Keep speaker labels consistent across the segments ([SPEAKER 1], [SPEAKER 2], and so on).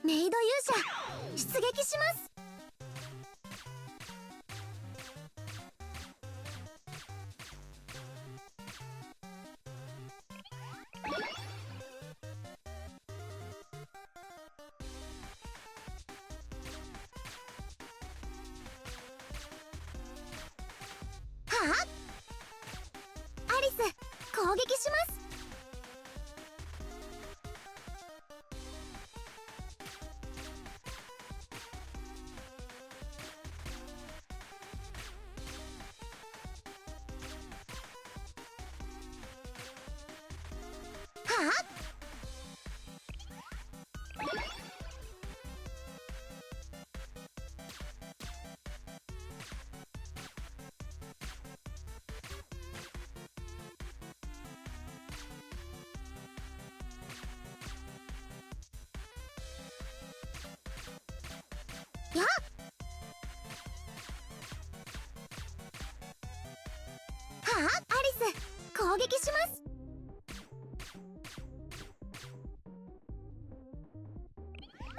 [SPEAKER 1] メイド勇者出撃します。はあ、アリス攻撃します。はあ、やっ、はあ、アリス攻撃します。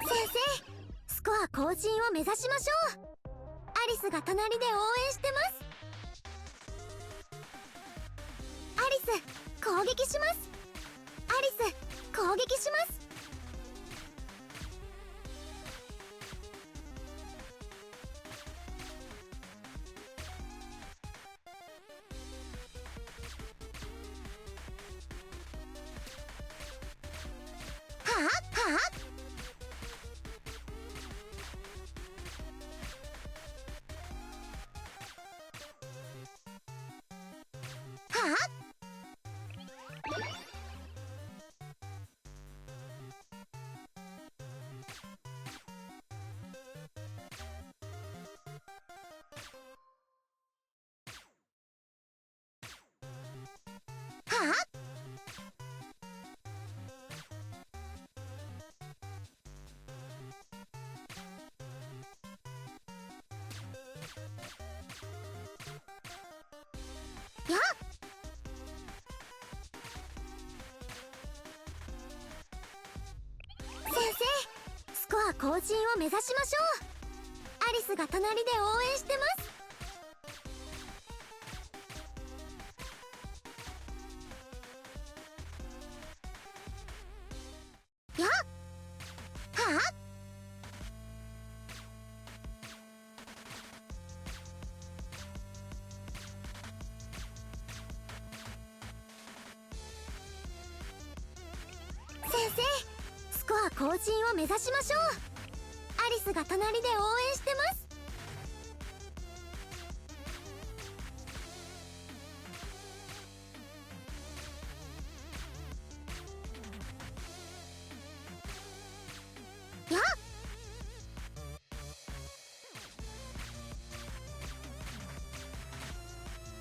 [SPEAKER 1] 先生、スコア更新を目指しましょう。アリスが隣で応援してます。アリス攻撃します。アリス攻撃します。はあ、はあ、はあ、はあ、やっ、先生、スコア更新を目指しましょう。アリスが隣で応援してます。やっ、はあ、先生、スコア更新を目指しましょう。アリスが隣で応援してます。やっ、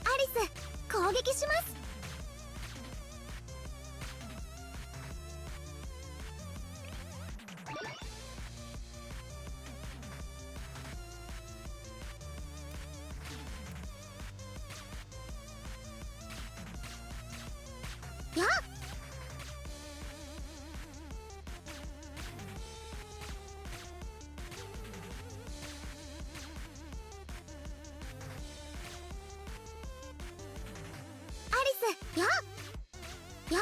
[SPEAKER 1] アリス攻撃します。やっ、アリス、やっ、やっ、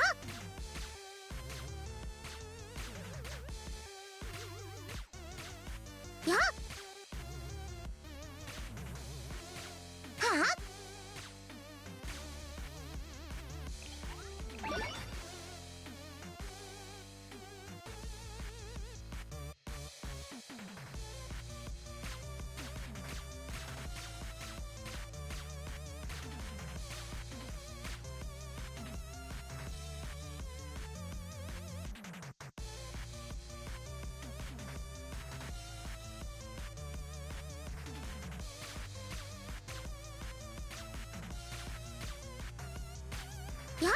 [SPEAKER 1] やっ、はあ、やっ、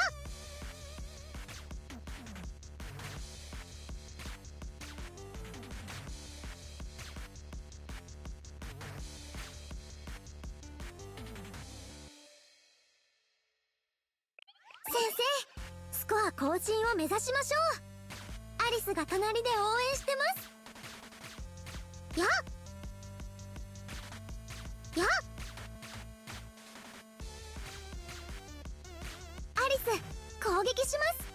[SPEAKER 1] 先生、スコア更新を目指しましょう。アリスが隣で応援してます。やっやっアリス攻撃します。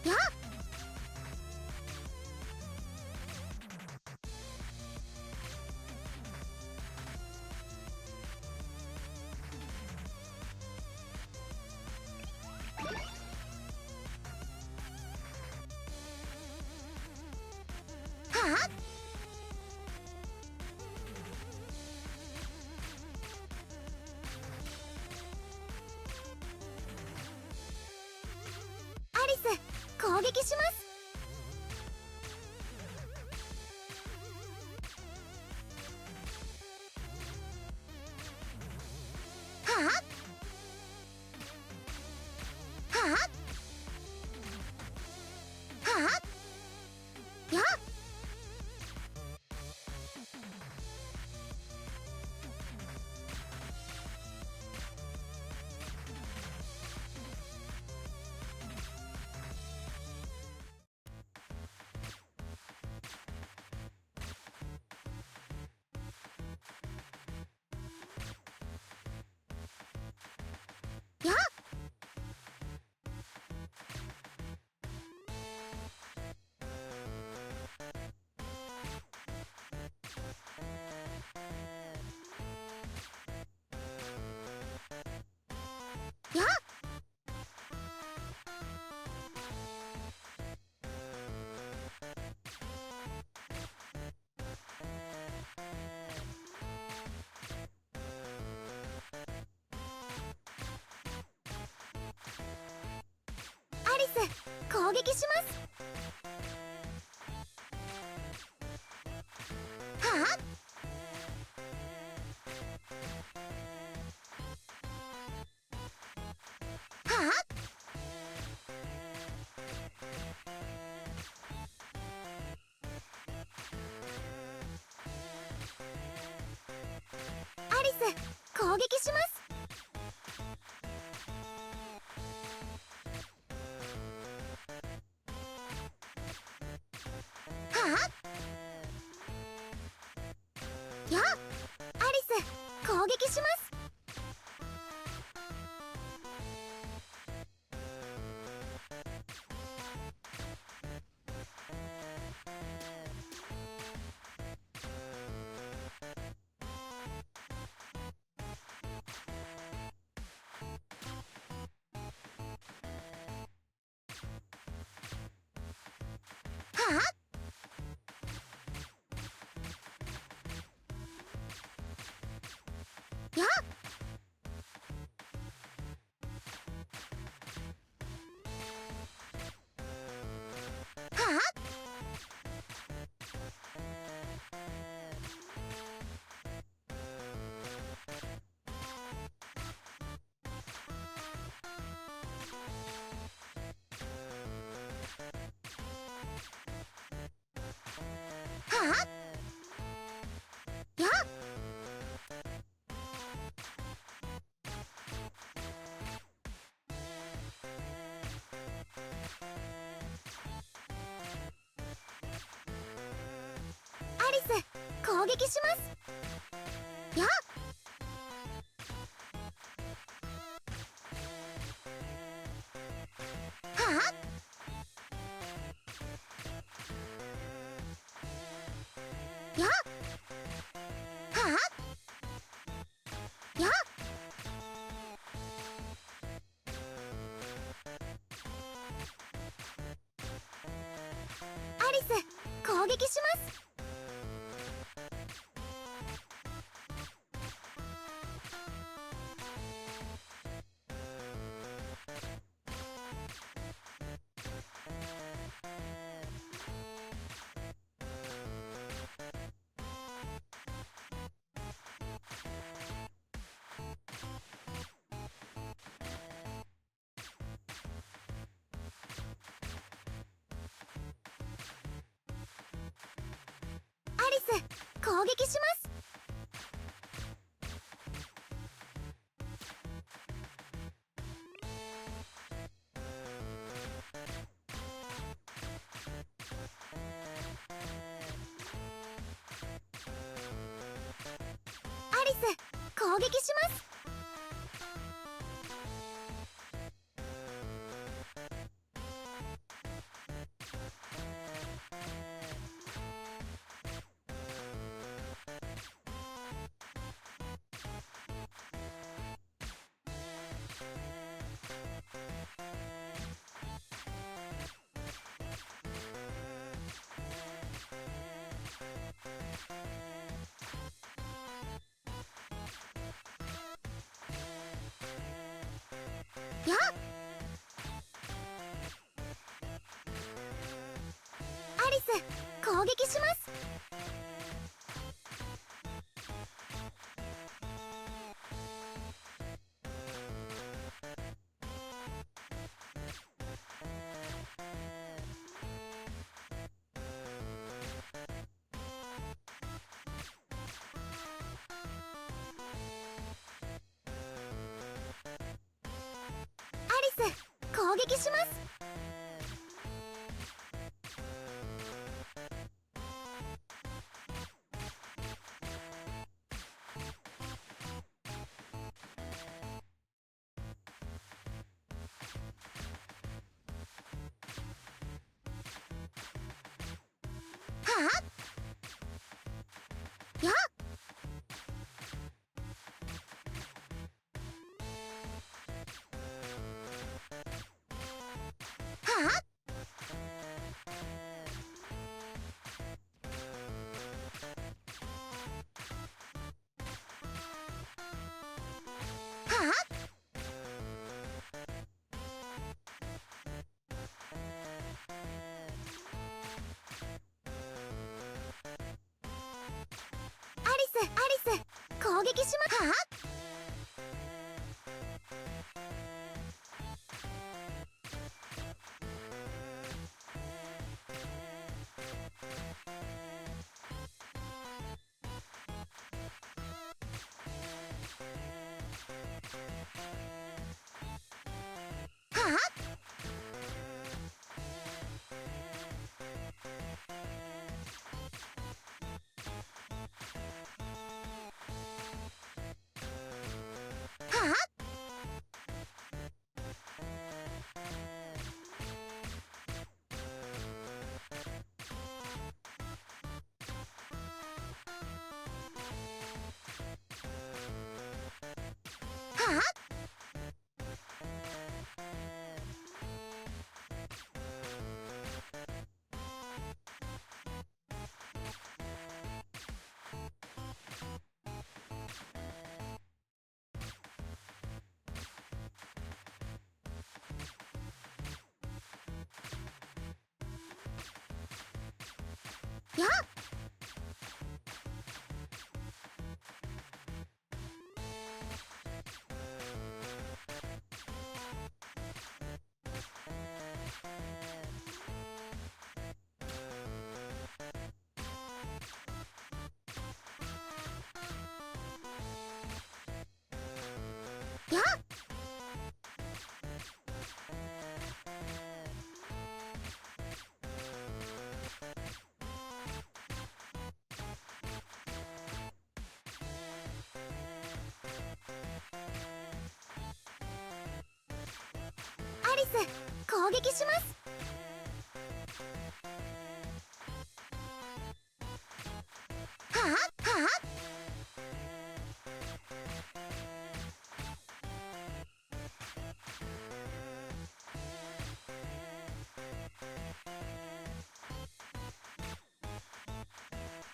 [SPEAKER 1] やっはあアリス攻撃します。はあはあはあやっやっやっアリス攻撃します。はあはあアリス攻撃します。はあやっアリス攻撃します。はあやっはあはあやっアリス攻撃します。やっはあやっはあやっアリス攻撃します。リス攻撃します。アリス攻撃します。やっ、アリス攻撃します。アリス攻撃します。はあ、やっ、はあ、はあ、アリス攻撃します。はあ、はあ、はあ、はあ、やっ、やっ、アリス攻撃します。はあ、は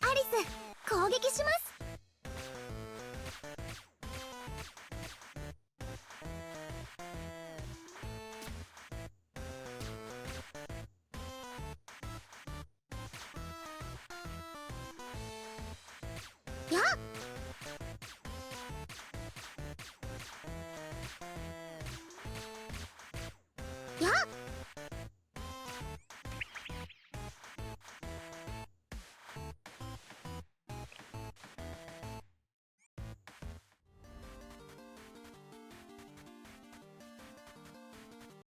[SPEAKER 1] あ、アリス攻撃します。やっ、やっ、